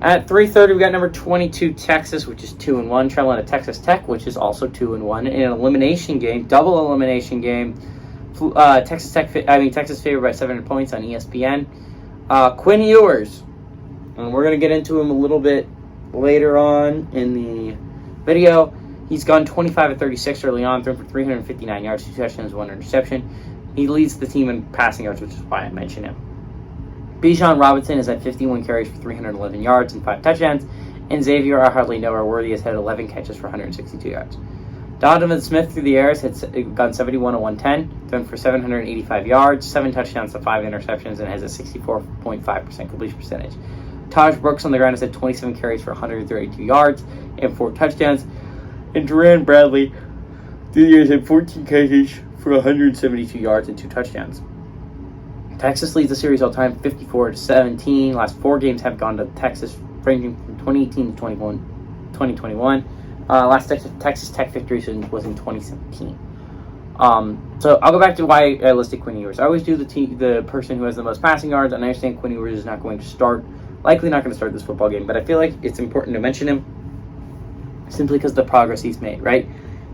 At 3:30, we got number 22 Texas, which is 2-1, traveling to Texas Tech, which is also 2-1 in an elimination game, double elimination game. Texas favored by 700 points on ESPN. Quinn Ewers, and we're gonna get into him a little bit later on in the video. He's gone 25 of 36 early on, thrown for 359 yards, 2 touchdowns, 1 interception. He leads the team in passing yards, which is why I mentioned him. Bijan Robinson is at 51 carries for 311 yards and 5 touchdowns, and Xavier Hardley-Worthy has had 11 catches for 162 yards. Donovan Smith through the air has gone 71 of 110, thrown for 785 yards, 7 touchdowns to 5 interceptions, and has a 64.5% completion percentage. Taj Brooks on the ground has had 27 carries for 132 yards and 4 touchdowns, and Duran Bradley through the years had 14 catches for 172 yards and 2 touchdowns. Texas leads the series all time 54-17. Last 4 games have gone to Texas, ranging from 2018 to 2021. Last Texas Tech victory was in 2017. So I'll go back to why I listed Quinn Ewers. I always do the person who has the most passing yards, and I understand Quinn Ewers is not going to start, likely not going to start this football game, but I feel like it's important to mention him simply because of the progress he's made, right?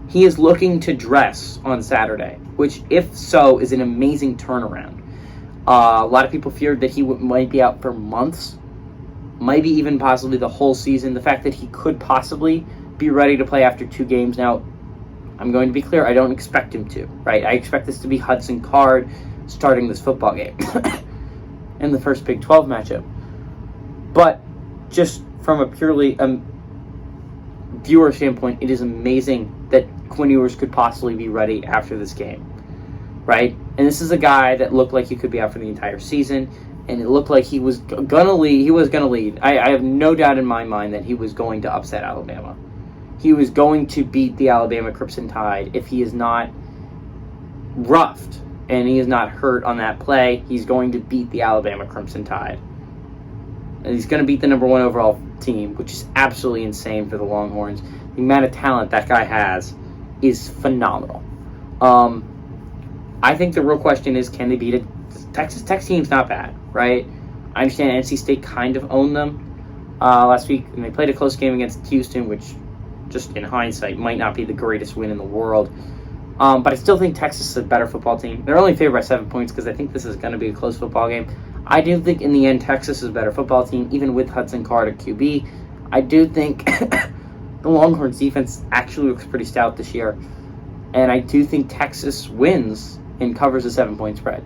He is looking to dress on Saturday, which, if so, is an amazing turnaround. A lot of people feared that he might be out for months, maybe even possibly the whole season. The fact that he could possibly be ready to play after 2 games. Now, I'm going to be clear, I don't expect him to, right? I expect this to be Hudson Card starting this football game in the first Big 12 matchup. But just from a purely viewer standpoint, it is amazing that Quinn Ewers could possibly be ready after this game, right? And this is a guy that looked like he could be out for the entire season, and it looked like he was gonna lead. I have no doubt in my mind that he was going to upset Alabama. He was going to beat the Alabama Crimson Tide if he is not roughed and he is not hurt on that play. He's going to beat the Alabama Crimson Tide. And he's going to beat the number 1 overall team, which is absolutely insane for the Longhorns. The amount of talent that guy has is phenomenal. I think the real question is, can they beat it? Texas Tech team's not bad, right? I understand NC State kind of owned them last week, and they played a close game against Houston, which, just in hindsight, might not be the greatest win in the world. But I still think Texas is a better football team. They're only favored by 7 points because I think this is going to be a close football game. I do think in the end Texas is a better football team, even with Hudson Card at QB. I do think the Longhorns defense actually looks pretty stout this year. And I do think Texas wins and covers a 7-point spread.